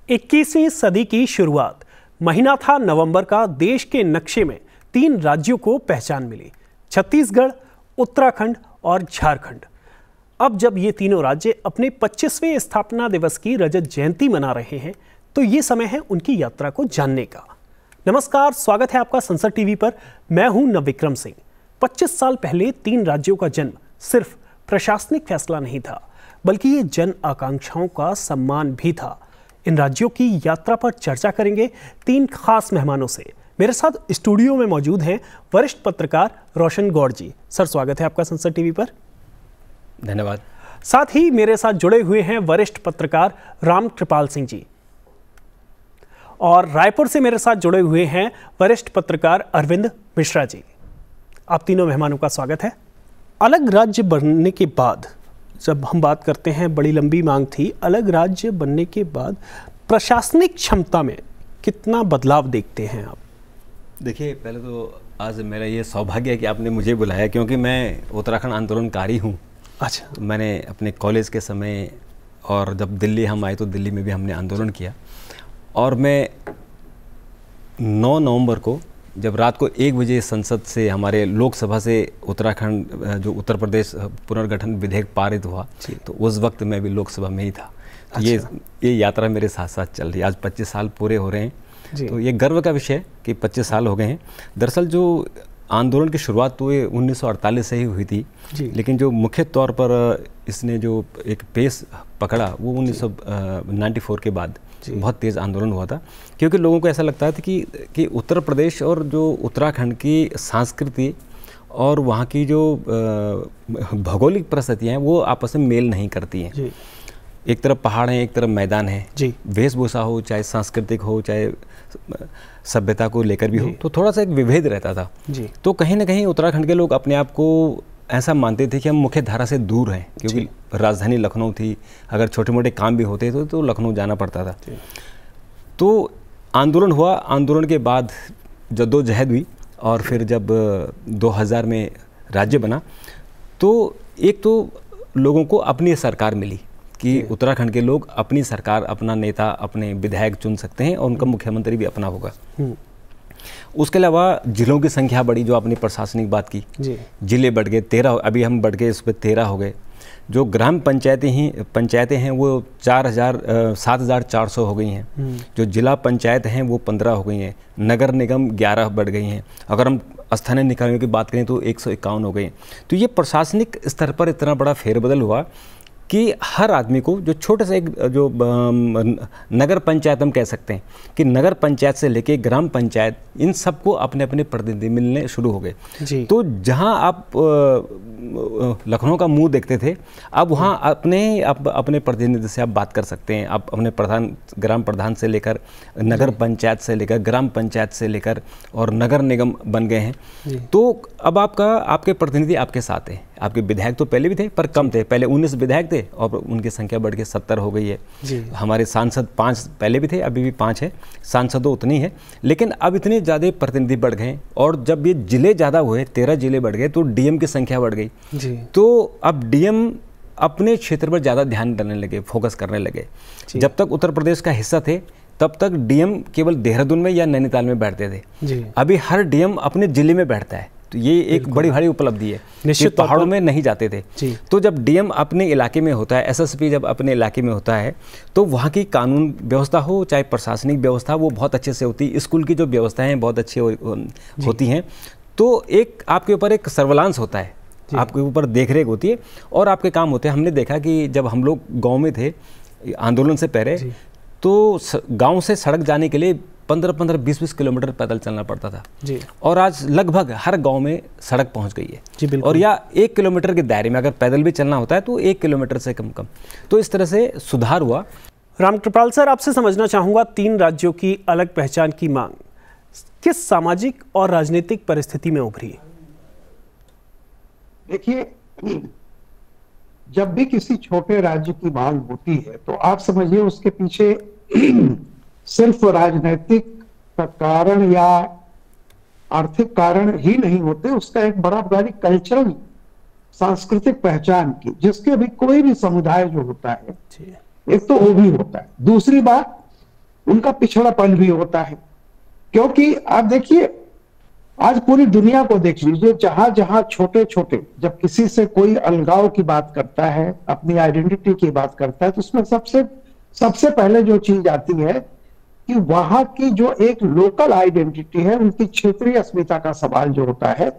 21वीं सदी की शुरुआत, महीना था नवंबर का। देश के नक्शे में 3 राज्यों को पहचान मिली, छत्तीसगढ़, उत्तराखंड और झारखंड। अब जब ये तीनों राज्य अपने 25वें स्थापना दिवस की रजत जयंती मना रहे हैं, तो ये समय है उनकी यात्रा को जानने का। नमस्कार, स्वागत है आपका संसद टीवी पर। मैं हूं नवविक्रम सिंह। 25 साल पहले 3 राज्यों का जन्म सिर्फ प्रशासनिक फैसला नहीं था, बल्कि ये जन आकांक्षाओं का सम्मान भी था। इन राज्यों की यात्रा पर चर्चा करेंगे 3 खास मेहमानों से। मेरे साथ स्टूडियो में मौजूद हैं वरिष्ठ पत्रकार रोशन गौड़ जी। सर, स्वागत है आपका संसद टीवी पर। धन्यवाद। साथ ही मेरे साथ जुड़े हुए हैं वरिष्ठ पत्रकार रामकृपाल सिंह जी, और रायपुर से मेरे साथ जुड़े हुए हैं वरिष्ठ पत्रकार अरविंद मिश्रा जी। आप तीनों मेहमानों का स्वागत है। अलग राज्य बनने के बाद, जब हम बात करते हैं, बड़ी लंबी मांग थी। अलग राज्य बनने के बाद प्रशासनिक क्षमता में कितना बदलाव देखते हैं आप? देखिए, पहले तो आज मेरा ये सौभाग्य है कि आपने मुझे बुलाया, क्योंकि मैं उत्तराखंड आंदोलनकारी हूँ। अच्छा। मैंने अपने कॉलेज के समय, और जब दिल्ली हम आए तो दिल्ली में भी हमने आंदोलन किया। और मैं 9 नवंबर को, जब रात को 1 बजे संसद से, हमारे लोकसभा से उत्तराखंड जो उत्तर प्रदेश पुनर्गठन विधेयक पारित हुआ, तो उस वक्त मैं भी लोकसभा में ही था। तो ये यात्रा मेरे साथ साथ चल रही है। आज 25 साल पूरे हो रहे हैं, तो ये गर्व का विषय है कि 25 साल हो गए हैं। दरअसल जो आंदोलन की शुरुआत तो ये 1948 से ही हुई थी, लेकिन जो मुख्य तौर पर इसने जो एक पेस पकड़ा वो 1994 के बाद बहुत तेज़ आंदोलन हुआ था। क्योंकि लोगों को ऐसा लगता था कि उत्तर प्रदेश और जो उत्तराखंड की संस्कृति और वहाँ की जो भौगोलिक परिस्थितियाँ हैं वो आपस में मेल नहीं करती हैं। एक तरफ पहाड़ हैं, एक तरफ मैदान है। वेशभूषा हो, चाहे सांस्कृतिक हो, चाहे सभ्यता को लेकर भी हो, तो थोड़ा सा एक विभेद रहता था। तो कहीं ना कहीं उत्तराखंड के लोग अपने आप को ऐसा मानते थे कि हम मुख्य धारा से दूर हैं, क्योंकि राजधानी लखनऊ थी। अगर छोटे मोटे काम भी होते तो लखनऊ जाना पड़ता था। तो आंदोलन हुआ, आंदोलन के बाद जद्दोजहद हुई, और फिर जब 2000 में राज्य बना, तो एक तो लोगों को अपनी सरकार मिली कि उत्तराखंड के लोग अपनी सरकार, अपना नेता, अपने विधायक चुन सकते हैं, और उनका मुख्यमंत्री भी अपना होगा। उसके अलावा जिलों की संख्या बढ़ी, जो आपने प्रशासनिक बात की। जिले बढ़ गए, 13, अभी हम बढ़ गए, उस पर 13 हो गए। जो ग्राम पंचायतें हैं वो 7,400 हो गई हैं। जो जिला पंचायत हैं वो 15 हो गई हैं। नगर निगम 11 बढ़ गई हैं। अगर हम स्थानीय निकायों की बात करें तो 151 हो गई हैं। तो ये प्रशासनिक स्तर पर इतना बड़ा फेरबदल हुआ कि हर आदमी को, जो छोटे से एक जो नगर पंचायत हम कह सकते हैं, कि नगर पंचायत से लेके ग्राम पंचायत, इन सबको अपने अपने प्रतिनिधि मिलने शुरू हो गए। तो जहां आप लखनऊ का मुंह देखते थे, अब वहां अपने प्रतिनिधि से आप बात कर सकते हैं। आप अपने ग्राम प्रधान से लेकर, नगर पंचायत से लेकर, ग्राम पंचायत से लेकर, और नगर निगम बन गए हैं। तो अब आपके प्रतिनिधि आपके साथ हैं। आपके विधायक तो पहले भी थे, पर कम थे। पहले 19 विधायक थे, और उनकी संख्या बढ़ के 70 हो गई है। हमारे सांसद 5 पहले भी थे, अभी भी 5 है। सांसदों उतनी है, लेकिन अब इतने ज़्यादा प्रतिनिधि बढ़ गए। और जब ये जिले ज़्यादा हुए, 13 जिले बढ़ गए, तो डीएम की संख्या बढ़ गई। तो अब डीएम अपने क्षेत्र पर ज़्यादा ध्यान देने लगे, फोकस करने लगे। जब तक उत्तर प्रदेश का हिस्सा थे, तब तक डीएम केवल देहरादून में या नैनीताल में बैठते थे। अभी हर डीएम अपने जिले में बैठता है। तो ये एक बड़ी भारी उपलब्धि है। निश्चित पहाड़ों में नहीं जाते थे। तो जब डीएम अपने इलाके में होता है, एसएसपी जब अपने इलाके में होता है, तो वहाँ की कानून व्यवस्था हो, चाहे प्रशासनिक व्यवस्था, वो बहुत अच्छे से होती है। स्कूल की जो व्यवस्थाएं बहुत अच्छी होती हैं। तो एक आपके ऊपर एक सर्विलांस होता है, आपके ऊपर देखरेख होती है, और आपके काम होते हैं। हमने देखा कि जब हम लोग गाँव में थे आंदोलन से पहले, तो गाँव से सड़क जाने के लिए 15-15, 20-20 किलोमीटर पैदल चलना पड़ता था। और आज लगभग हर गांव में सड़क पहुंच गई है। और या 1 किलोमीटर के दायरे में अगर पैदल भी चलना होता है तो 1 किलोमीटर से कम। तो इस तरह से सुधार हुआ। रामकृपाल सर, आपसे समझना चाहूंगा, 3 राज्यों की अलग पहचान की मांग किस सामाजिक और राजनीतिक परिस्थिति में उभरी? देखिए, जब भी किसी छोटे राज्य की मांग होती है, तो आप समझिए उसके पीछे सिर्फ राजनीतिक कारण या आर्थिक कारण ही नहीं होते, उसका एक बड़ा कल्चरल, सांस्कृतिक पहचान की, जिसके भी कोई भी समुदाय जो होता है, एक तो वो भी होता है। दूसरी बात, उनका पिछड़ापन भी होता है। क्योंकि आप देखिए, आज पूरी दुनिया को देख लीजिए, जहां जहां छोटे छोटे जब किसी से कोई अलगाव की बात करता है, अपनी आइडेंटिटी की बात करता है, तो उसमें सबसे पहले जो चीज आती है कि वहां की जो एक लोकल आइडेंटिटी है, उनकी क्षेत्रीय अस्मिता का सवाल जो होता है,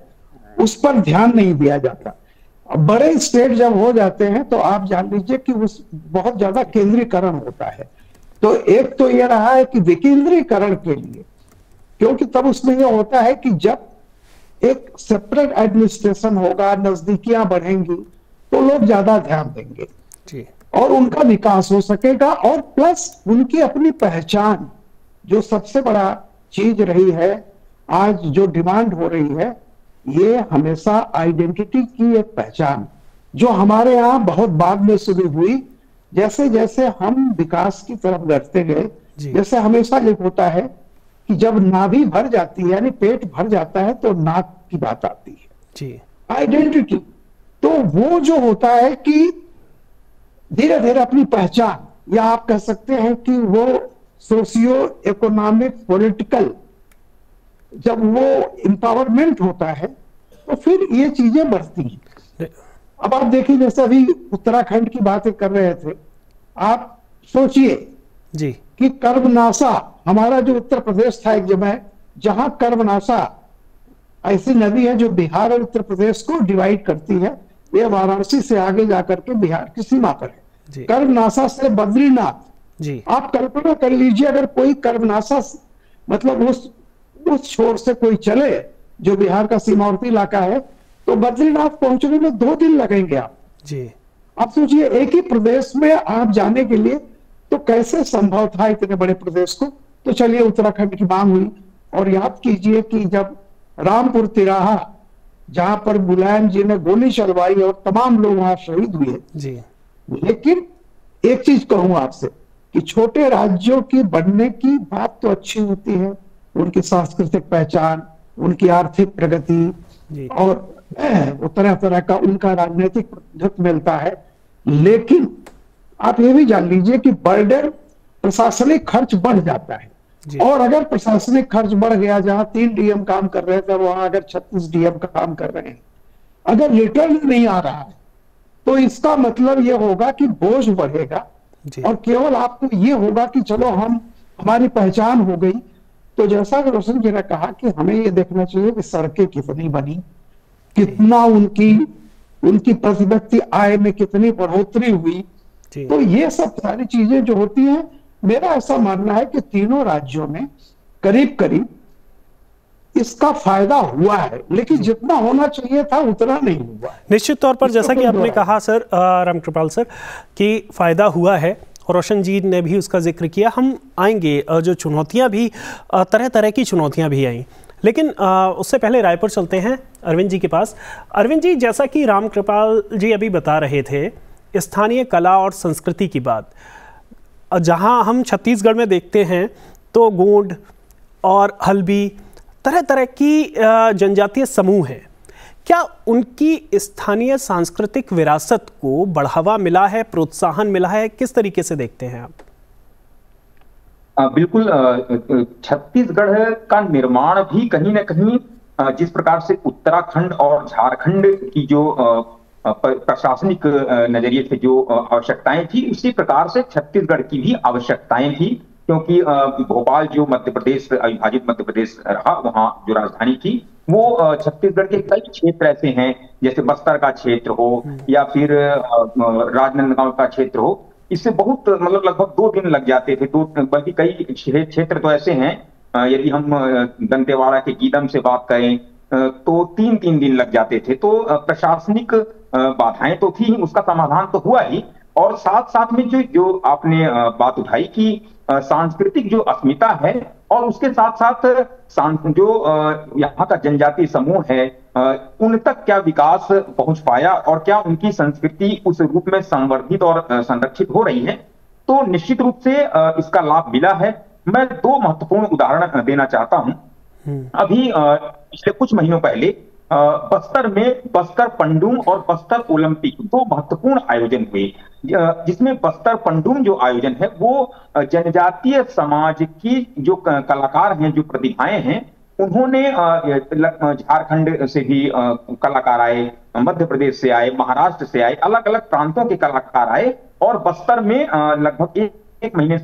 उस पर ध्यान नहीं दिया जाता। बड़े स्टेट जब हो जाते हैं तो आप जान लीजिए कि उस बहुत ज्यादा केंद्रीकरण होता है। तो एक तो यह रहा है कि विकेंद्रीकरण के लिए, क्योंकि तब उसमें यह होता है कि जब एक सेपरेट एडमिनिस्ट्रेशन होगा, नजदीकियां बढ़ेंगी, तो लोग ज्यादा ध्यान देंगे जी, और उनका विकास हो सकेगा। और प्लस उनकी अपनी पहचान, जो सबसे बड़ा चीज रही है आज जो डिमांड हो रही है, ये हमेशा आइडेंटिटी की एक पहचान, जो हमारे यहाँ बहुत बाद में शुरू हुई। जैसे जैसे हम विकास की तरफ बढ़ते गए, जैसे हमेशा ये होता है कि जब नाभि भर जाती है, यानी पेट भर जाता है, तो नाक की बात आती है जी, आइडेंटिटी। तो वो जो होता है कि धीरे धीरे अपनी पहचान, या आप कह सकते हैं कि वो सोशियो इकोनॉमिक पॉलिटिकल जब वो एम्पावरमेंट होता है, तो फिर ये चीजें बढ़ती हैं। अब आप देखिए, जैसे अभी उत्तराखंड की बातें कर रहे थे, आप सोचिए जी कि कर्मनाशा, हमारा जो उत्तर प्रदेश था एक जगह, जहां कर्मनाशा ऐसी नदी है जो बिहार और उत्तर प्रदेश को डिवाइड करती है, ये वाराणसी से आगे जाकर के बिहार की सीमा पर है। कर्मनाशा से बद्रीनाथ जी, आप कल्पना कर लीजिए, अगर कोई कर्मनाशा मतलब उस छोर से कोई चले जो बिहार का सीमावर्ती इलाका है, तो बद्रीनाथ पहुंचने में 2 दिन लगेंगे आप जी। आप सोचिए, एक ही प्रदेश में आप जाने के लिए, तो कैसे संभव था इतने बड़े प्रदेश को। तो चलिए उत्तराखंड की मांग हुई, और याद कीजिए कि जब रामपुर तिराहा, जहां पर मुलायम जी ने गोली चलवाई और तमाम लोग वहां शहीद हुए जी। लेकिन एक चीज कहूं आपसे कि छोटे राज्यों की बनने की बात तो अच्छी होती है, उनकी सांस्कृतिक पहचान, उनकी आर्थिक प्रगति और तरह तरह का उनका राजनीतिक प्रतिनिधित्व मिलता है। लेकिन आप ये भी जान लीजिए कि बर्डन, प्रशासनिक खर्च बढ़ जाता है, और अगर प्रशासनिक खर्च बढ़ गया, जहां 3 डीएम काम कर रहे थे वहां अगर 36 डीएम का काम कर रहे हैं, अगर रिटर्न नहीं आ रहा है, तो इसका मतलब यह होगा कि बोझ बढ़ेगा, और केवल आपको ये होगा कि चलो हमारी पहचान हो गई। तो जैसा कि रोशन जी ने कहा कि हमें ये देखना चाहिए कि सड़कें कितनी बनी, कितना उनकी प्रति व्यक्ति आय में कितनी बढ़ोतरी हुई। तो ये सब सारी चीजें जो होती हैं, मेरा ऐसा मानना है कि तीनों राज्यों में करीब करीब इसका फायदा हुआ है, लेकिन जितना होना चाहिए था उतना नहीं हुआ। निश्चित तौर पर जैसा कि आपने कहा सर, रामकृपाल सर, कि फायदा हुआ है, और रोशन जी ने भी उसका जिक्र किया। हम आएंगे, जो चुनौतियां भी, तरह तरह की चुनौतियां भी आई, लेकिन उससे पहले रायपुर चलते हैं अरविंद जी के पास। अरविंद जी, जैसा कि रामकृपाल जी अभी बता रहे थे, स्थानीय कला और संस्कृति की बात, जहां हम छत्तीसगढ़ में देखते हैं तो गोंड और हल्बी, तरह तरह की जनजातीय समूह हैं। क्या उनकी स्थानीय सांस्कृतिक विरासत को बढ़ावा मिला है, प्रोत्साहन मिला है? किस तरीके से देखते हैं आप? बिल्कुल, छत्तीसगढ़ का निर्माण भी कहीं ना कहीं जिस प्रकार से उत्तराखंड और झारखंड की जो प्रशासनिक नजरिए से जो आवश्यकताएं थी, उसी प्रकार से छत्तीसगढ़ की भी आवश्यकताएं थी। क्योंकि भोपाल जो मध्य प्रदेश, अविभाजित मध्य प्रदेश रहा, वहां जो राजधानी थी, वो छत्तीसगढ़ के कई क्षेत्र ऐसे हैं, जैसे बस्तर का क्षेत्र हो या फिर राजनांदगांव का क्षेत्र हो, इससे बहुत मतलब लगभग 2 दिन लग जाते थे। बल्कि कई क्षेत्र तो ऐसे हैं, यदि हम दंतेवाड़ा के गीदम से बात करें तो 3-3 दिन लग जाते थे। तो प्रशासनिक बाधाएं तो थी, उसका समाधान तो हुआ ही, और साथ साथ में जो आपने बात उठाई कि सांस्कृतिक जो अस्मिता है, और उसके साथ साथ जो यहाँ का जनजातीय समूह है, उन तक क्या विकास पहुंच पाया, और क्या उनकी संस्कृति उस रूप में संवर्धित और संरक्षित हो रही है, तो निश्चित रूप से इसका लाभ मिला है। मैं 2 महत्वपूर्ण उदाहरण देना चाहता हूं। अभी पिछले कुछ महीनों पहले बस्तर में बस्तर पंडुम और बस्तर ओलंपिक 2 महत्वपूर्ण आयोजन हुए। जिसमें बस्तर पंडुम जो आयोजन है वो जनजातीय समाज की जो कलाकार हैं, जो प्रतिभाएं हैं, उन्होंने झारखंड से भी कलाकार आए, मध्य प्रदेश से आए, महाराष्ट्र से आए, अलग अलग प्रांतों के कलाकार आए और बस्तर में लगभग एक महीने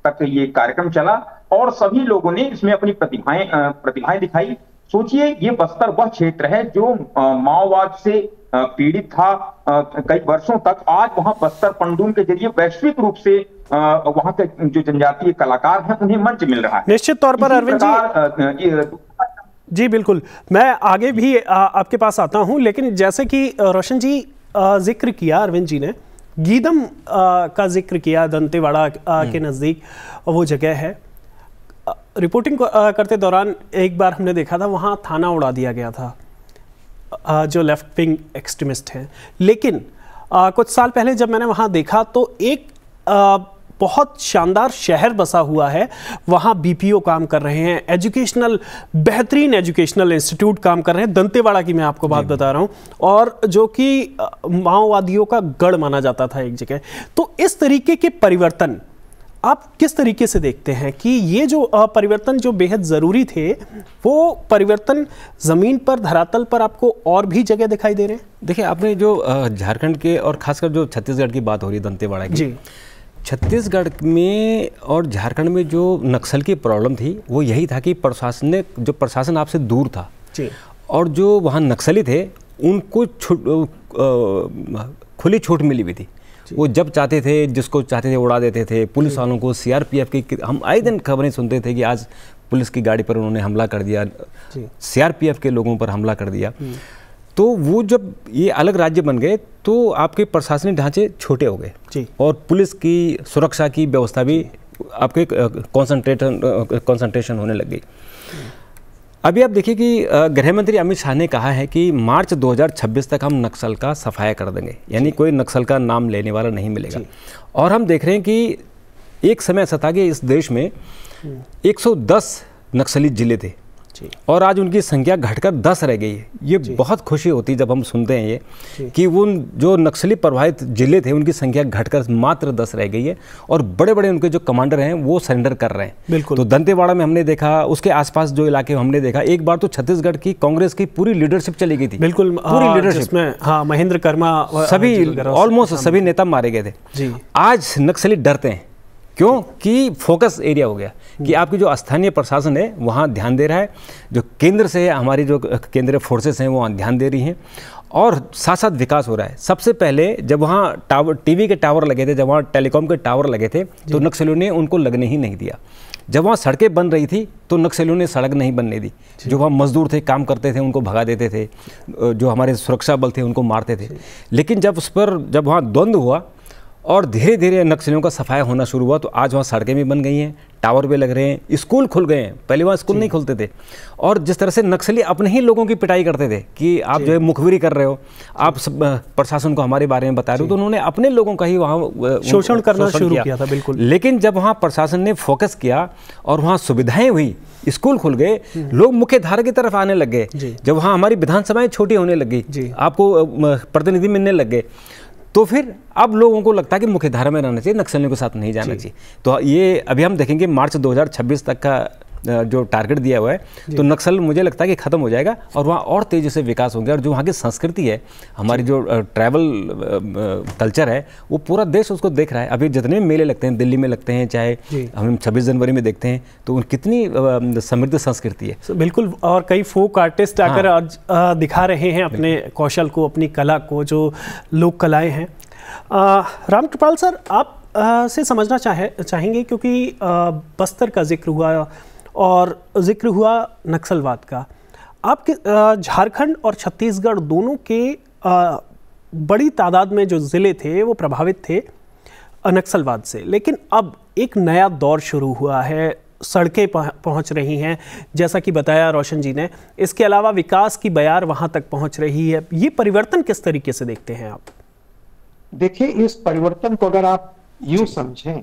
तक ये कार्यक्रम चला और सभी लोगों ने इसमें अपनी प्रतिभाएं दिखाई। सोचिए, ये बस्तर वह क्षेत्र है जो माओवाद से पीड़ित था कई वर्षों तक। आज वहां बस्तर पंडुम के जरिए वैश्विक रूप से वहां के जो जनजातीय कलाकार हैं उन्हें मंच मिल रहा है। निश्चित तौर पर अरविंद जी बिल्कुल, मैं आगे भी आपके पास आता हूं, लेकिन जैसे कि रोशन जी जिक्र किया, अरविंद जी ने गीदम का जिक्र किया, दंतेवाड़ा के नज़दीक वो जगह है। रिपोर्टिंग करते दौरान एक बार हमने देखा था वहाँ थाना उड़ा दिया गया था जो लेफ्ट विंग एक्सट्रीमिस्ट हैं, लेकिन कुछ साल पहले जब मैंने वहाँ देखा तो एक बहुत शानदार शहर बसा हुआ है, वहाँ बीपीओ काम कर रहे हैं, बेहतरीन एजुकेशनल इंस्टीट्यूट काम कर रहे हैं, दंतेवाड़ा की मैं आपको बात बता रहा हूँ, और जो कि माओवादियों का गढ़ माना जाता था एक जगह। तो इस तरीके के परिवर्तन आप किस तरीके से देखते हैं कि ये जो परिवर्तन जो बेहद ज़रूरी थे, वो परिवर्तन ज़मीन पर, धरातल पर आपको और भी जगह दिखाई दे रहे हैं? देखिए, आपने जो झारखंड के और खासकर जो छत्तीसगढ़ की बात हो रही है, दंतेवाड़ा की जी, छत्तीसगढ़ में और झारखंड में जो नक्सल की प्रॉब्लम थी वो यही था कि प्रशासन आपसे दूर था जी, और जो वहाँ नक्सली थे उनको खुली छूट मिली हुई थी। वो जब चाहते थे, जिसको चाहते थे उड़ा देते थे। पुलिस वालों को, सीआरपीएफ की, हम आए दिन खबरें सुनते थे कि आज पुलिस की गाड़ी पर उन्होंने हमला कर दिया, सीआरपीएफ के लोगों पर हमला कर दिया। तो वो जब ये अलग राज्य बन गए तो आपके प्रशासनिक ढांचे छोटे हो गए और पुलिस की सुरक्षा की व्यवस्था भी आपके कंसंट्रेशन होने लग गई। अभी आप देखिए कि गृह मंत्री अमित शाह ने कहा है कि मार्च 2026 तक हम नक्सल का सफाया कर देंगे, यानी कोई नक्सल का नाम लेने वाला नहीं मिलेगा। और हम देख रहे हैं कि एक समय ऐसा था कि इस देश में 110 नक्सली जिले थे और आज उनकी संख्या घटकर 10 रह गई है। ये बहुत खुशी होती है जब हम सुनते हैं ये कि वो जो नक्सली प्रभावित जिले थे उनकी संख्या घटकर मात्र 10 रह गई है और बड़े बड़े उनके जो कमांडर हैं वो सरेंडर कर रहे हैं। बिल्कुल। तो दंतेवाड़ा में हमने देखा, उसके आसपास जो इलाके हमने देखा, एक बार तो छत्तीसगढ़ की कांग्रेस की पूरी लीडरशिप चली गई थी। बिल्कुल, पूरी लीडरशिप में महेंद्र कर्मा, सभी ऑलमोस्ट सभी नेता मारे गए थे। आज नक्सली डरते हैं, क्यों कि फोकस एरिया हो गया कि आपकी जो स्थानीय प्रशासन है वहाँ ध्यान दे रहा है, जो केंद्र से हमारी जो केंद्रीय फोर्सेस हैं वो वहाँ ध्यान दे रही हैं और साथ साथ विकास हो रहा है। सबसे पहले जब वहाँ टीवी के टावर लगे थे, जब वहाँ टेलीकॉम के टावर लगे थे तो नक्सलियों ने उनको लगने ही नहीं दिया। जब वहाँ सड़कें बन रही थी तो नक्सलियों ने सड़क नहीं बनने दी। जो वहाँ मजदूर थे, काम करते थे, उनको भगा देते थे, जो हमारे सुरक्षा बल थे उनको मारते थे। लेकिन जब वहाँ द्वंद्व हुआ और धीरे धीरे नक्सलियों का सफाया होना शुरू हुआ तो आज वहाँ सड़कें भी बन गई हैं, टावर भी लग रहे हैं, स्कूल खुल गए हैं। पहले वहाँ स्कूल नहीं खुलते थे। और जिस तरह से नक्सली अपने ही लोगों की पिटाई करते थे कि आप जो है मुखबिरी कर रहे हो, आप प्रशासन को हमारे बारे में बता रहे हो, तो उन्होंने अपने लोगों का ही वहाँ शोषण करना शुरू किया था। बिल्कुल। लेकिन जब वहाँ प्रशासन ने फोकस किया और वहाँ सुविधाएं हुई, स्कूल खुल गए, लोग मुख्य धारा की तरफ आने लग गए, जब वहाँ हमारी विधानसभाएं छोटी होने लग गई, आपको प्रतिनिधि मिलने लग गए, तो फिर अब लोगों को लगता है कि मुख्य धारा में रहना चाहिए, नक्सलियों के साथ नहीं जाना चाहिए। तो ये अभी हम देखेंगे मार्च 2026 तक का जो टारगेट दिया हुआ है तो नक्सल मुझे लगता है कि ख़त्म हो जाएगा और वहाँ और तेज़ी से विकास होंगे। और जो वहाँ की संस्कृति है, हमारी जो ट्रैवल कल्चर है, वो पूरा देश उसको देख रहा है। अभी जितने मेले लगते हैं, दिल्ली में लगते हैं, चाहे हम 26 जनवरी में देखते हैं, तो कितनी समृद्ध संस्कृति है। बिल्कुल। और कई फोक आर्टिस्ट आकर आज दिखा रहे हैं अपने कौशल को, अपनी कला को, जो लोक कलाएँ हैं। रामकृपाल सर, आप से समझना चाहेंगे क्योंकि बस्तर का जिक्र हुआ और जिक्र हुआ नक्सलवाद का। आपके झारखंड और छत्तीसगढ़ दोनों के बड़ी तादाद में जो ज़िले थे वो प्रभावित थे नक्सलवाद से, लेकिन अब एक नया दौर शुरू हुआ है, सड़कें पहुंच रही हैं, जैसा कि बताया रोशन जी ने। इसके अलावा विकास की बयार वहां तक पहुंच रही है। ये परिवर्तन किस तरीके से देखते हैं आप? देखिए, इस परिवर्तन को अगर आप यूं समझें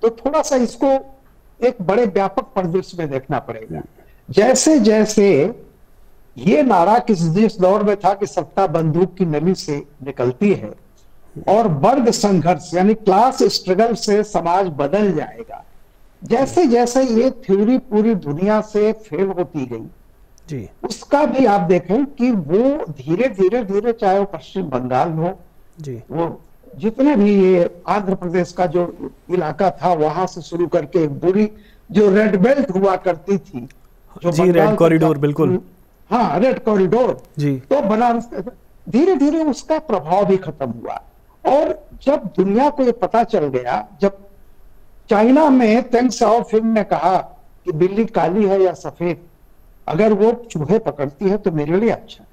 तो थोड़ा सा इसको एक बड़े व्यापक परिदृश्य में देखना पड़ेगा। जैसे जैसे ये नारा जिस दौर में था कि सत्ता बंदूक की नली से निकलती है, और वर्ग संघर्ष यानी क्लास स्ट्रगल से समाज बदल जाएगा। जैसे जैसे ये थ्योरी पूरी दुनिया से फेल होती गई जी, उसका भी आप देखें कि वो धीरे धीरे धीरे, चाहे वो पश्चिम बंगाल हो, जी, वो जितने भी ये आंध्र प्रदेश का जो इलाका था वहां से शुरू करके एक पूरी जो रेड बेल्ट हुआ करती थी, जो जी, रेड कॉरिडोर, बिल्कुल, हाँ रेड कॉरिडोर जी, तो बनारस, धीरे धीरे उसका प्रभाव भी खत्म हुआ। और जब दुनिया को ये पता चल गया, जब चाइना में तेंग शाओपिंग ने कहा कि बिल्ली काली है या सफेद, अगर वो चूहे पकड़ती है तो मेरे लिए अच्छा।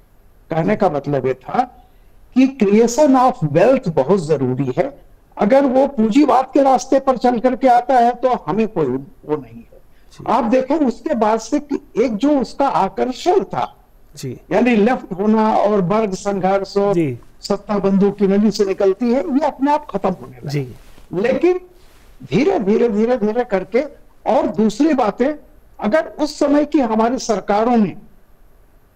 कहने का मतलब ये था कि क्रिएशन ऑफ वेल्थ बहुत जरूरी है, अगर वो पूंजीवाद के रास्ते पर चल करके आता है तो हमें कोई वो नहीं है। आप देखें उसके बाद से कि एक जो उसका आकर्षण था जी, यानी लेफ्ट होना और वर्ग संघर्ष और जी, सत्ता बंदूक की नली से निकलती है, ये अपने आप खत्म होने लगा। जी, लेकिन धीरे धीरे धीरे धीरे करके, और दूसरी बातें, अगर उस समय की हमारी सरकारों ने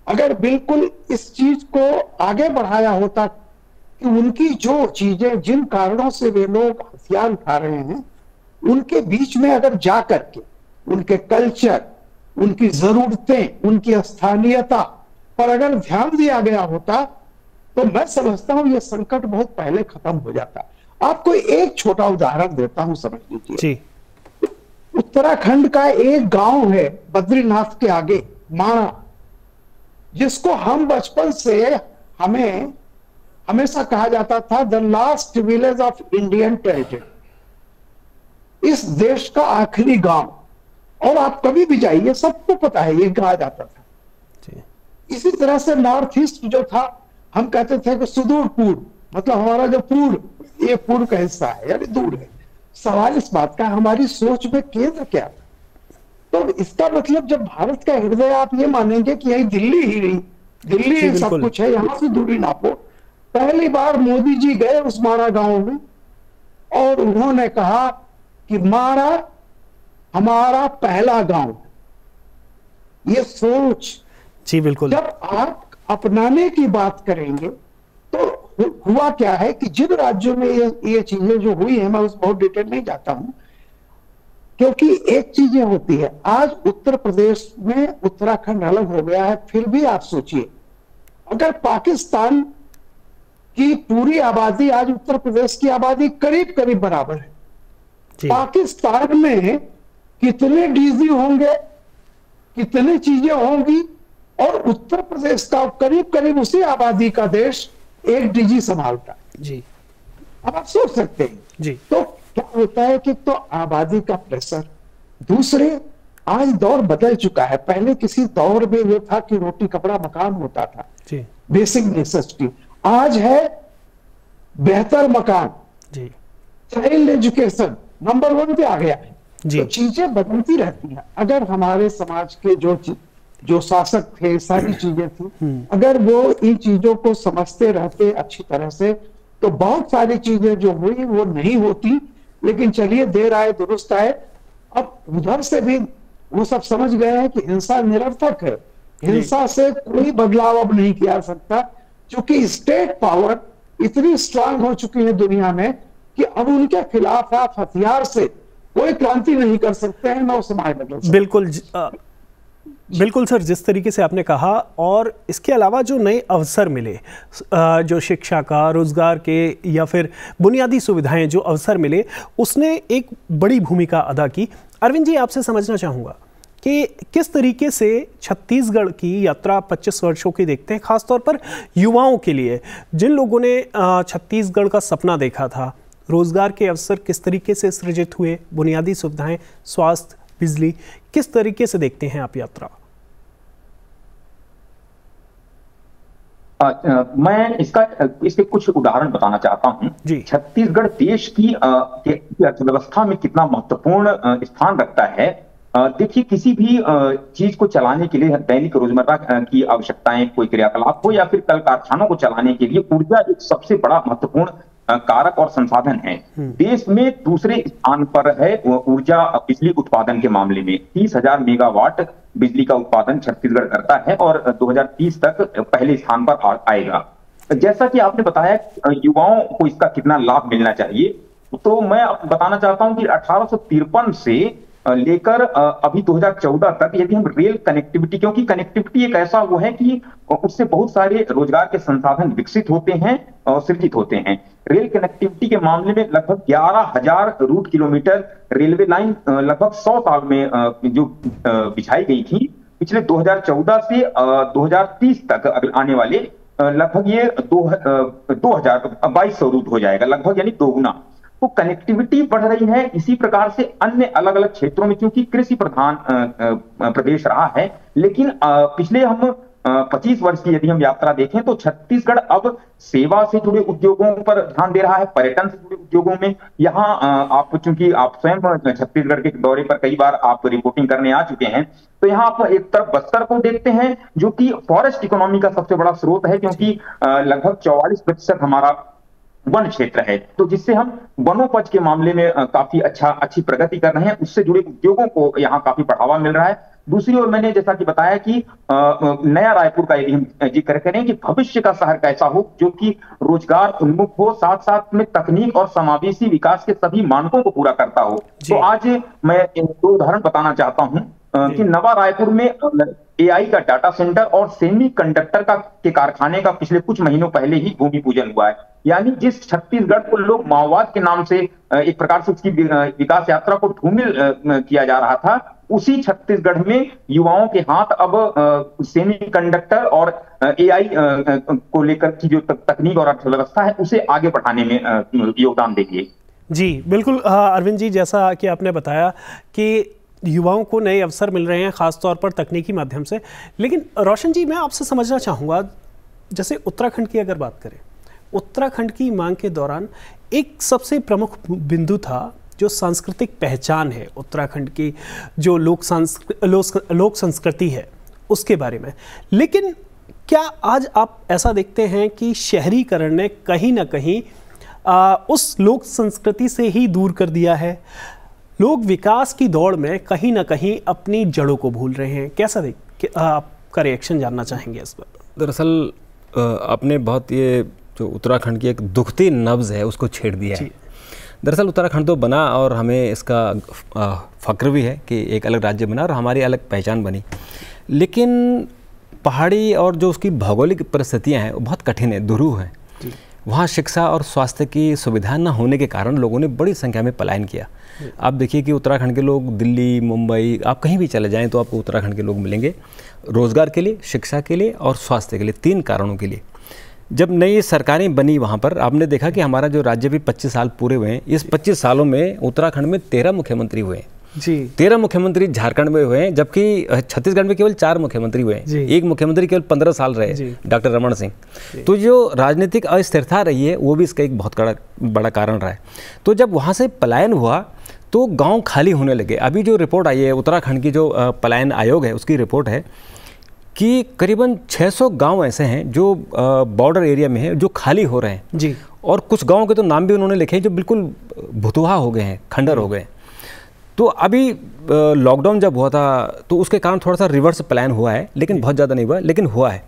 अगर बिल्कुल इस चीज को आगे बढ़ाया होता कि उनकी जो चीजें, जिन कारणों से वे लोग हथियार उठा रहे हैं, उनके बीच में अगर जा करके उनके कल्चर, उनकी जरूरतें, उनकी स्थानीयता पर अगर ध्यान दिया गया होता तो मैं समझता हूं यह संकट बहुत पहले खत्म हो जाता। आपको एक छोटा उदाहरण देता हूं, समझ लीजिए। जी, उत्तराखंड का एक गांव है बद्रीनाथ के आगे, माणा, जिसको हम बचपन से हमें हमेशा कहा जाता था the last village of Indian territory, इस देश का आखिरी गांव। और आप कभी भी जाइए सबको पता है ये कहा जाता था। जी, इसी तरह से नॉर्थ ईस्ट जो था, हम कहते थे कि सुदूर पूर्व, मतलब हमारा जो पूर्व, ये पूर्व का हिस्सा है यानी दूर है। सवाल इस बात का हमारी सोच में केंद्र क्या था? तो इसका मतलब जब भारत का हृदय, आप ये मानेंगे कि यही दिल्ली ही नहीं, दिल्ली जी, सब बिल्कुल। कुछ है, यहां से दूरी नापो। पहली बार मोदी जी गए उस माणा गांव में और उन्होंने कहा कि माणा हमारा पहला गांव। ये सोच जी, बिल्कुल, जब आप अपनाने की बात करेंगे तो हुआ क्या है कि जिन राज्यों में ये चीजें जो हुई है, मैं उस बहुत डिटेल नहीं जाता हूं, क्योंकि एक चीजें होती है। आज उत्तर प्रदेश में उत्तराखंड अलग हो गया है, फिर भी आप सोचिए अगर पाकिस्तान की पूरी आबादी आज उत्तर प्रदेश की आबादी करीब करीब बराबर है, जी, पाकिस्तान में कितने डीजी होंगे, कितनी चीजें होंगी, और उत्तर प्रदेश का करीब करीब उसी आबादी का देश एक डीजी संभालता है। जी, अब आप सोच सकते हैं। जी, तो क्या होता है कि तो आबादी का प्रेशर, दूसरे आज दौर बदल चुका है। पहले किसी दौर में ये था कि रोटी कपड़ा मकान होता था, जी, बेसिक नेसेसिटी। आज है बेहतर मकान, जी, चाइल्ड एजुकेशन नंबर 1 पे आ गया है। जी, तो चीजें बदलती रहती हैं। अगर हमारे समाज के जो शासक थे, सारी चीजें थी, अगर वो इन चीजों को समझते रहते अच्छी तरह से, तो बहुत सारी चीजें जो हुई वो नहीं होती। लेकिन चलिए, देर आए दुरुस्त आए। अब उधर से भी वो सब समझ गए हैं कि हिंसा निरर्थक है, हिंसा से कोई बदलाव अब नहीं किया जा सकता, क्योंकि स्टेट पावर इतनी स्ट्रांग हो चुकी है दुनिया में कि अब उनके खिलाफ आप हथियार से कोई क्रांति नहीं कर सकते हैं, ना वो समाज बदल सकते। बिल्कुल, बिल्कुल सर, जिस तरीके से आपने कहा, और इसके अलावा जो नए अवसर मिले, जो शिक्षा का, रोजगार के, या फिर बुनियादी सुविधाएं, जो अवसर मिले, उसने एक बड़ी भूमिका अदा की। अरविंद जी, आपसे समझना चाहूँगा कि किस तरीके से छत्तीसगढ़ की यात्रा 25 वर्षों की देखते हैं, खासतौर पर युवाओं के लिए, जिन लोगों ने छत्तीसगढ़ का सपना देखा था। रोजगार के अवसर किस तरीके से सृजित हुए, बुनियादी सुविधाएं, स्वास्थ्य, बिजली, किस तरीके से देखते हैं आप यात्रा? मैं इसके कुछ उदाहरण बताना चाहता हूं। जी। छत्तीसगढ़ देश की अर्थव्यवस्था में कितना महत्वपूर्ण स्थान रखता है। देखिए, किसी भी चीज को चलाने के लिए, दैनिक रोजमर्रा की आवश्यकताएं, कोई क्रियाकलाप हो या फिर कल कारखानों को चलाने के लिए ऊर्जा एक सबसे बड़ा महत्वपूर्ण कारक और संसाधन है। देश में दूसरे स्थान पर है ऊर्जा बिजली उत्पादन के मामले में। 30,000 मेगावाट बिजली का उत्पादन छत्तीसगढ़ करता है और 2030 तक पहले स्थान पर आएगा। जैसा कि आपने बताया युवाओं को इसका कितना लाभ मिलना चाहिए, तो मैं बताना चाहता हूं कि 1853 से लेकर अभी 2014 तक यदि हम रेल कनेक्टिविटी, क्योंकि कनेक्टिविटी एक ऐसा वो है कि उससे बहुत सारे रोजगार के संसाधन विकसित होते हैं और सृजित होते हैं। रेल कनेक्टिविटी के मामले में लगभग 11,000 रूट किलोमीटर रेलवे लाइन लगभग 100 साल में जो बिछाई गई थी। पिछले 2014 से 2030 तक आने वाले लगभग ये 2200 रूट हो जाएगा, लगभग यानी दोगुना। तो कनेक्टिविटी बढ़ रही है। इसी प्रकार से अन्य अलग अलग क्षेत्रों में, क्योंकि कृषि प्रधान प्रदेश रहा है, लेकिन पिछले हम 25 वर्ष की यदि हम यात्रा देखें तो छत्तीसगढ़ अब सेवा से जुड़े उद्योगों पर ध्यान दे रहा है, पर्यटन से जुड़े उद्योगों में। यहाँ आप, चूंकि आप स्वयं छत्तीसगढ़ के दौरे पर कई बार आप रिपोर्टिंग करने आ चुके हैं, तो यहाँ आप एक तरफ बस्तर को देखते हैं जो कि फॉरेस्ट इकोनॉमी का सबसे बड़ा स्रोत है, क्योंकि लगभग 44% हमारा वन क्षेत्र है, तो जिससे हम वनोपज के मामले में काफी अच्छी प्रगति कर रहे हैं। उससे जुड़े उद्योगों को यहाँ काफी बढ़ावा मिल रहा है। दूसरी ओर मैंने जैसा कि बताया कि नया रायपुर का यदि हम जिक्र करें कि भविष्य का शहर कैसा हो, जो कि रोजगार उन्मुख हो, साथ साथ में तकनीक और समावेशी विकास के सभी मानकों को पूरा करता हो। तो आज मैं दो उदाहरण बताना चाहता हूँ कि नवा रायपुर में AI का डाटा सेंटर और सेमी कंडक्टर के कारखाने का पिछले कुछ महीनों पहले ही भूमि पूजन हुआ है। यानी जिस छत्तीसगढ़ को लोग माओवाद के नाम से एक प्रकार से उसकी विकास यात्रा को धूमिल किया जा रहा था, उसी छत्तीसगढ़ में युवाओं के हाथ अब सेमी कंडक्टर और AI को लेकर की जो तकनीक और अर्थव्यवस्था है उसे आगे बढ़ाने में योगदान देंगे। जी बिल्कुल अरविंद जी, जैसा कि आपने बताया कि युवाओं को नए अवसर मिल रहे हैं, खासतौर पर तकनीकी माध्यम से। लेकिन रोशन जी, मैं आपसे समझना चाहूँगा, जैसे उत्तराखंड की अगर बात करें, उत्तराखंड की मांग के दौरान एक सबसे प्रमुख बिंदु था जो सांस्कृतिक पहचान है उत्तराखंड की, जो लोक संस्कृति है उसके बारे में। लेकिन क्या आज आप ऐसा देखते हैं कि शहरीकरण ने कहीं ना कहीं उस लोक संस्कृति से ही दूर कर दिया है? लोग विकास की दौड़ में कहीं ना कहीं अपनी जड़ों को भूल रहे हैं। कैसा आपका रिएक्शन जानना चाहेंगे इस पर? दरअसल आपने बहुत ये जो उत्तराखंड की एक दुखती नब्ज़ है उसको छेड़ दिया है। दरअसल उत्तराखंड तो बना और हमें इसका फ़ख्र भी है कि एक अलग राज्य बना और हमारी अलग पहचान बनी, लेकिन पहाड़ी और जो उसकी भौगोलिक परिस्थितियाँ हैं वो बहुत कठिन है, दुरूह है। वहाँ शिक्षा और स्वास्थ्य की सुविधा न होने के कारण लोगों ने बड़ी संख्या में पलायन किया। आप देखिए कि उत्तराखंड के लोग दिल्ली, मुंबई, आप कहीं भी चले जाएं तो आपको उत्तराखंड के लोग मिलेंगे, रोज़गार के लिए, शिक्षा के लिए और स्वास्थ्य के लिए, 3 कारणों के लिए। जब नई सरकारें बनी वहाँ पर आपने देखा कि हमारा जो राज्य भी 25 साल पूरे हुए हैं, इस 25 सालों में उत्तराखंड में 13 मुख्यमंत्री हुए हैं। जी 13 मुख्यमंत्री झारखंड में हुए हैं, जबकि छत्तीसगढ़ में केवल 4 मुख्यमंत्री हुए हैं। एक मुख्यमंत्री केवल 15 साल रहे, डॉक्टर रमन सिंह। तो जो राजनीतिक अस्थिरता रही है वो भी इसका एक बहुत बड़ा कारण रहा है। तो जब वहाँ से पलायन हुआ तो गांव खाली होने लगे। अभी जो रिपोर्ट आई है उत्तराखंड की, जो पलायन आयोग है उसकी रिपोर्ट है कि करीबन 600 गांव ऐसे हैं जो बॉर्डर एरिया में हैं जो खाली हो रहे हैं जी। और कुछ गांवों के तो नाम भी उन्होंने लिखे हैं जो बिल्कुल भुतुहा हो गए हैं, खंडर हो गए। तो अभी लॉकडाउन जब हुआ था तो उसके कारण थोड़ा सा रिवर्स प्लान हुआ है, लेकिन बहुत ज़्यादा नहीं हुआ, लेकिन हुआ है।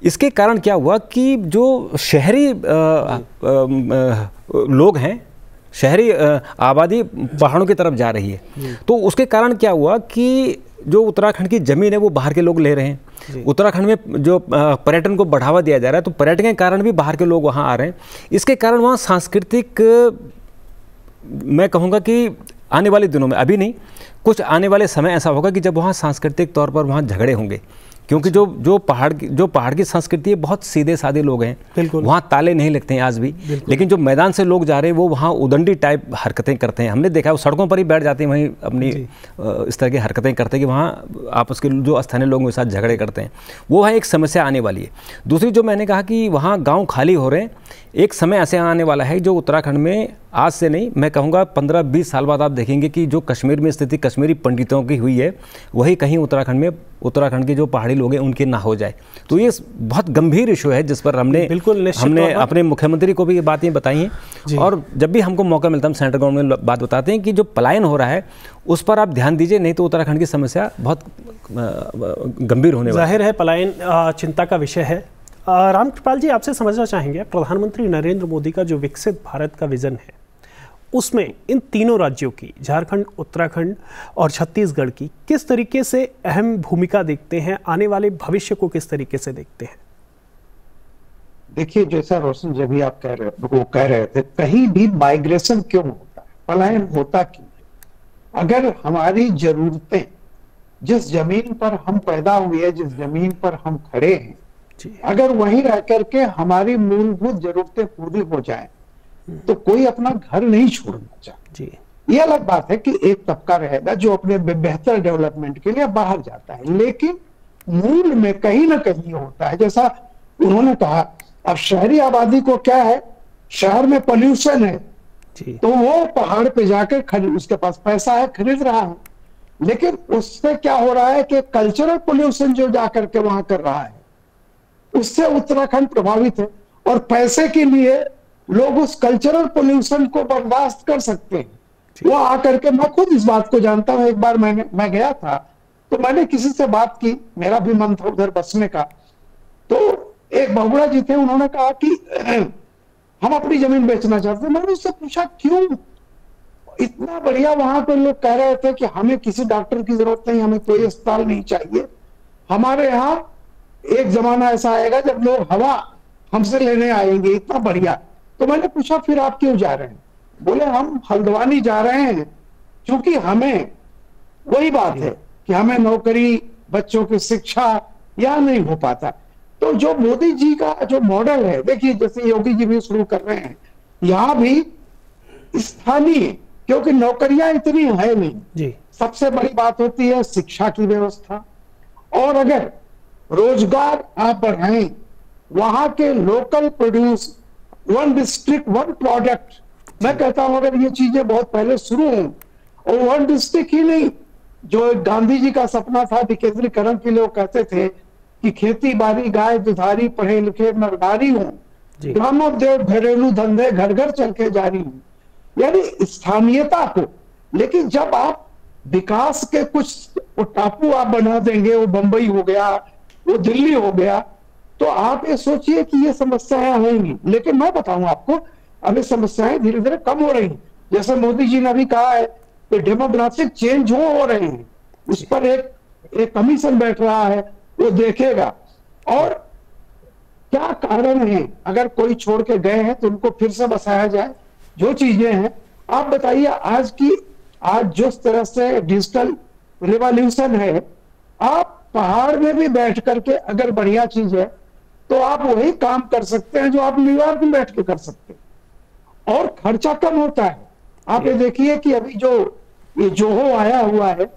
इसके कारण क्या हुआ कि जो शहरी लोग हैं, शहरी आबादी पहाड़ों की तरफ जा रही है, तो उसके कारण क्या हुआ कि जो उत्तराखंड की ज़मीन है वो बाहर के लोग ले रहे हैं। उत्तराखंड में जो पर्यटन को बढ़ावा दिया जा रहा है तो पर्यटन के कारण भी बाहर के लोग वहाँ आ रहे हैं। इसके कारण वहाँ सांस्कृतिक, मैं कहूँगा कि आने वाले दिनों में, अभी नहीं, कुछ आने वाले समय ऐसा होगा कि जब वहाँ सांस्कृतिक तौर पर वहाँ झगड़े होंगे, क्योंकि जो पहाड़ की संस्कृति है बहुत सीधे साधे लोग हैं, वहाँ ताले नहीं लगते हैं आज भी। लेकिन जो मैदान से लोग जा रहे हैं वो वहाँ उदंडी टाइप हरकतें करते हैं। हमने देखा है वो सड़कों पर ही बैठ जाते हैं, वहीं अपनी इस तरह की हरकतें करते हैं कि वहाँ आपस के जो स्थानीय लोगों के साथ झगड़े करते हैं। वो है एक समस्या आने वाली है। दूसरी जो मैंने कहा कि वहाँ गाँव खाली हो रहे हैं, एक समय ऐसे आने वाला है जो उत्तराखंड में आज से नहीं, मैं कहूँगा 15-20 साल बाद आप देखेंगे कि जो कश्मीर में स्थिति कश्मीरी पंडितों की हुई है वही कहीं उत्तराखंड के जो पहाड़ी लोग हैं उनके ना हो जाए। तो ये बहुत गंभीर इशू है जिस पर हमने अपने मुख्यमंत्री को भी ये बातें बताई हैं, और जब भी हमको मौका मिलता है हम सेंट्रल गवर्नमेंट में बात बताते हैं कि जो पलायन हो रहा है उस पर आप ध्यान दीजिए, नहीं तो उत्तराखंड की समस्या बहुत गंभीर होने वाली है। जाहिर है पलायन चिंता का विषय है रामकृपाल जी, आपसे समझना चाहेंगे, प्रधानमंत्री नरेंद्र मोदी का जो विकसित भारत का विजन है उसमें इन तीनों राज्यों की, झारखंड, उत्तराखंड और छत्तीसगढ़ की, किस तरीके से अहम भूमिका देखते हैं? आने वाले भविष्य को किस तरीके से देखते हैं? देखिए, जैसा रोशन जब भी आप कह रहे थे, कहीं भी माइग्रेशन क्यों होता है, पलायन होता क्यों है? अगर हमारी जरूरतें, जिस जमीन पर हम पैदा हुए, जिस जमीन पर हम खड़े हैं, अगर वहीं रह करके हमारी मूलभूत जरूरतें पूरी हो जाएं, तो कोई अपना घर नहीं छोड़ना चाहता। ये अलग बात है कि एक तबका रहेगा जो अपने बेहतर डेवलपमेंट के लिए बाहर जाता है, लेकिन मूल में कहीं ना कहीं होता है, जैसा उन्होंने कहा। अब शहरी आबादी को क्या है, शहर में पोल्यूशन है, तो वो पहाड़ पे जाकर उसके पास पैसा है, खरीद रहा है, लेकिन उससे क्या हो रहा है कि कल्चरल पोल्यूशन जो जाकर के वहां कर रहा है, उससे उत्तराखंड प्रभावित है। और पैसे के लिए लोग उस कल्चरल पोल्यूशन को बर्दाश्त कर सकते हैं। वो आकर के, मैं खुद इस बात को जानता हूं, एक बार मैं गया था, तो मैंने किसी से बात की, मेरा भी मन था उधर बसने का, तो एक बहुगुणा जी थे, उन्होंने कहा कि हम अपनी जमीन बेचना चाहते हैं। मैंने उससे पूछा क्यों? इतना बढ़िया वहां पे लोग कह रहे थे कि हमें किसी डॉक्टर की जरूरत नहीं, हमें कोई अस्पताल नहीं चाहिए, हमारे यहाँ एक जमाना ऐसा आएगा जब लोग हवा हमसे लेने आएंगे, इतना बढ़िया। तो मैंने पूछा फिर आप क्यों जा रहे हैं? बोले हम हल्द्वानी जा रहे हैं क्योंकि हमें, वही बात है कि हमें नौकरी, बच्चों की शिक्षा यहाँ नहीं हो पाता। तो जो मोदी जी का जो मॉडल है, देखिए जैसे योगी जी भी शुरू कर रहे हैं, यहाँ भी स्थानीय, क्योंकि नौकरियां इतनी है नहीं जी। सबसे बड़ी बात होती है शिक्षा की व्यवस्था, और अगर रोजगार आप बढ़ाएं, वहां के local produce, one district one product, मैं कहता हूं अगर ये चीजें बहुत पहले शुरू हों, और वन डिस्ट्रिक्ट ही नहीं, जो गांधी जी का सपना था विकेंद्रीकरण के लिए, वो कहते थे कि खेती बाड़ी, गाय दुधारी, पढ़े लिखे नरनारी हों, ग्रामोद्योग घरेलू धंधे घर घर चल के जारी हों, यानी स्थानीयता को। लेकिन जब आप विकास के कुछ टापू आप बना देंगे, वो बंबई हो गया, वो दिल्ली हो गया, तो आप ये सोचिए कि ये समस्याएं आएंगी। लेकिन मैं बताऊं आपको, अब ये समस्याएं धीरे धीरे कम हो रही हैं। जैसे मोदी जी ने भी कहा है कि डेमोग्राफिक चेंज हो रहे हैं, उस पर एक कमीशन बैठ रहा है, वो देखेगा। और क्या कारण है, अगर कोई छोड़ के गए हैं तो उनको फिर से बसाया जाए। जो चीजें हैं, आप बताइए, आज जिस तरह से डिजिटल रिवॉल्यूशन है, आप पहाड़ में भी बैठ करके अगर बढ़िया चीज है तो आप वही काम कर सकते हैं जो आप न्यूयॉर्क में बैठ के कर सकते हैं, और खर्चा कम होता है। आप ये देखिए कि अभी जो ये जोहो आया हुआ है,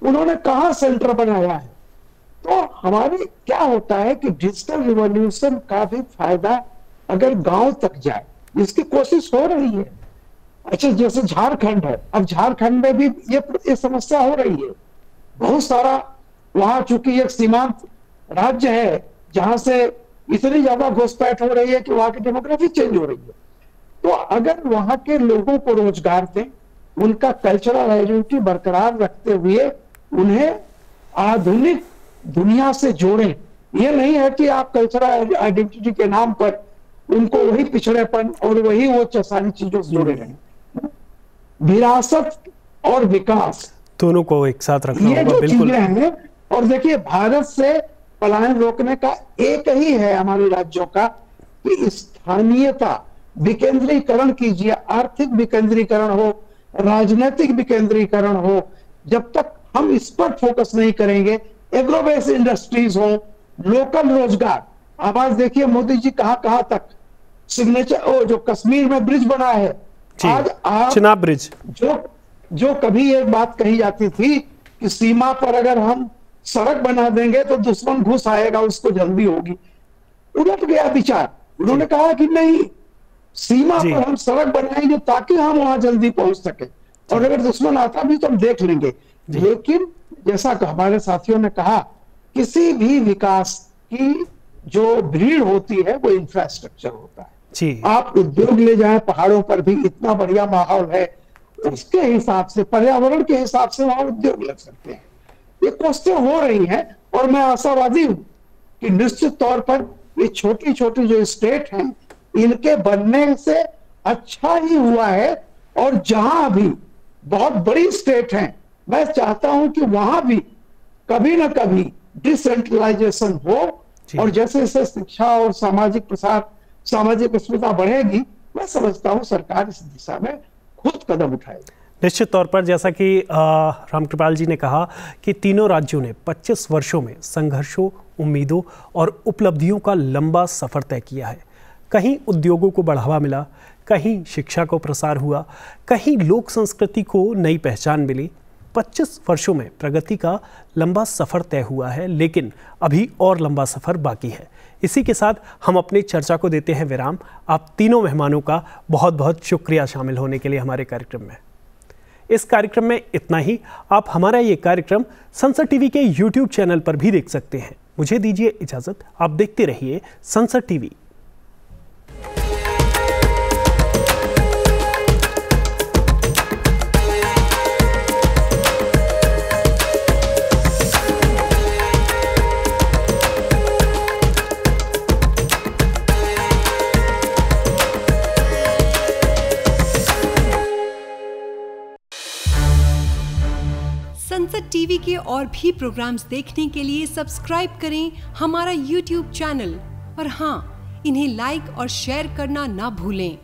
उन्होंने कहाँ सेंटर बनाया है। तो हमारे क्या होता है कि डिजिटल रिवॉल्यूशन का भी फायदा अगर गांव तक जाए, इसकी कोशिश हो रही है। अच्छा, जैसे झारखंड है, अब झारखंड में भी ये समस्या हो रही है। बहुत सारा वहां चूंकि एक सीमांत राज्य है जहां से इतनी ज्यादा घुसपैठ हो रही है कि वहां की डेमोग्राफी चेंज हो रही है। तो अगर वहां के लोगों को रोजगार दें, उनका कल्चरल आइडेंटिटी बरकरार रखते हुए उन्हें आधुनिक दुनिया से जोड़ें, ये नहीं है कि आप कल्चरल आइडेंटिटी के नाम पर उनको वही पिछड़ेपन और वही वो सारी चीजों से जोड़े रहें। विरासत और विकास दोनों को एक साथ रखना होगा, बिल्कुल। चीजें हैं। और देखिए, भारत से पलायन रोकने का एक ही है हमारे राज्यों का कि स्थानीयता, विकेंद्रीकरण कीजिए, आर्थिक विकेंद्रीकरण हो, राजनीतिक विकेंद्रीकरण हो। जब तक हम इस पर फोकस नहीं करेंगे, एग्रो बेस्ड इंडस्ट्रीज हो, लोकल रोजगार। अब आज देखिए मोदी जी कहां तक सिग्नेचर, जो कश्मीर में ब्रिज बना है, आज आप चिनाब ब्रिज, जो कभी एक बात कही जाती थी कि सीमा पर अगर हम सड़क बना देंगे तो दुश्मन घुस आएगा, उसको जल्दी होगी, उलट गया विचार। उन्होंने कहा कि नहीं, सीमा पर हम सड़क बनाएंगे ताकि हम वहां जल्दी पहुंच सके, और अगर दुश्मन आता भी तो हम देख लेंगे। लेकिन जैसा हमारे साथियों ने कहा, किसी भी विकास की जो भीड़ होती है वो इंफ्रास्ट्रक्चर होता है। आप उद्योग ले जाएं, पहाड़ों पर भी इतना बढ़िया माहौल है, उसके हिसाब से, पर्यावरण के हिसाब से वहां उद्योग लग सकते हैं। ये कोशिशें हो रही हैं, और मैं आशावादी हूं कि निश्चित तौर पर ये छोटी छोटी जो स्टेट हैं इनके बनने से अच्छा ही हुआ है। और जहां भी बहुत बड़ी स्टेट हैं, मैं चाहता हूं कि वहां भी कभी ना कभी डिसेंट्रलाइजेशन हो, और जैसे जैसे शिक्षा और सामाजिक प्रसार, सामाजिक स्थिरता बढ़ेगी, मैं समझता हूं सरकार इस दिशा में खुद कदम उठाएगी। निश्चित तौर पर जैसा कि रामकृपाल जी ने कहा कि तीनों राज्यों ने 25 वर्षों में संघर्षों, उम्मीदों और उपलब्धियों का लंबा सफर तय किया है। कहीं उद्योगों को बढ़ावा मिला, कहीं शिक्षा को प्रसार हुआ, कहीं लोक संस्कृति को नई पहचान मिली। 25 वर्षों में प्रगति का लंबा सफर तय हुआ है, लेकिन अभी और लंबा सफर बाकी है। इसी के साथ हम अपनी चर्चा को देते हैं विराम। आप तीनों मेहमानों का बहुत बहुत शुक्रिया शामिल होने के लिए हमारे कार्यक्रम में। इस कार्यक्रम में इतना ही। आप हमारा ये कार्यक्रम संसद टीवी के YouTube चैनल पर भी देख सकते हैं। मुझे दीजिए इजाजत। आप देखते रहिए संसद टीवी। संसद टीवी के और भी प्रोग्राम्स देखने के लिए सब्सक्राइब करें हमारा YouTube चैनल और हाँ, इन्हें लाइक और शेयर करना ना भूलें।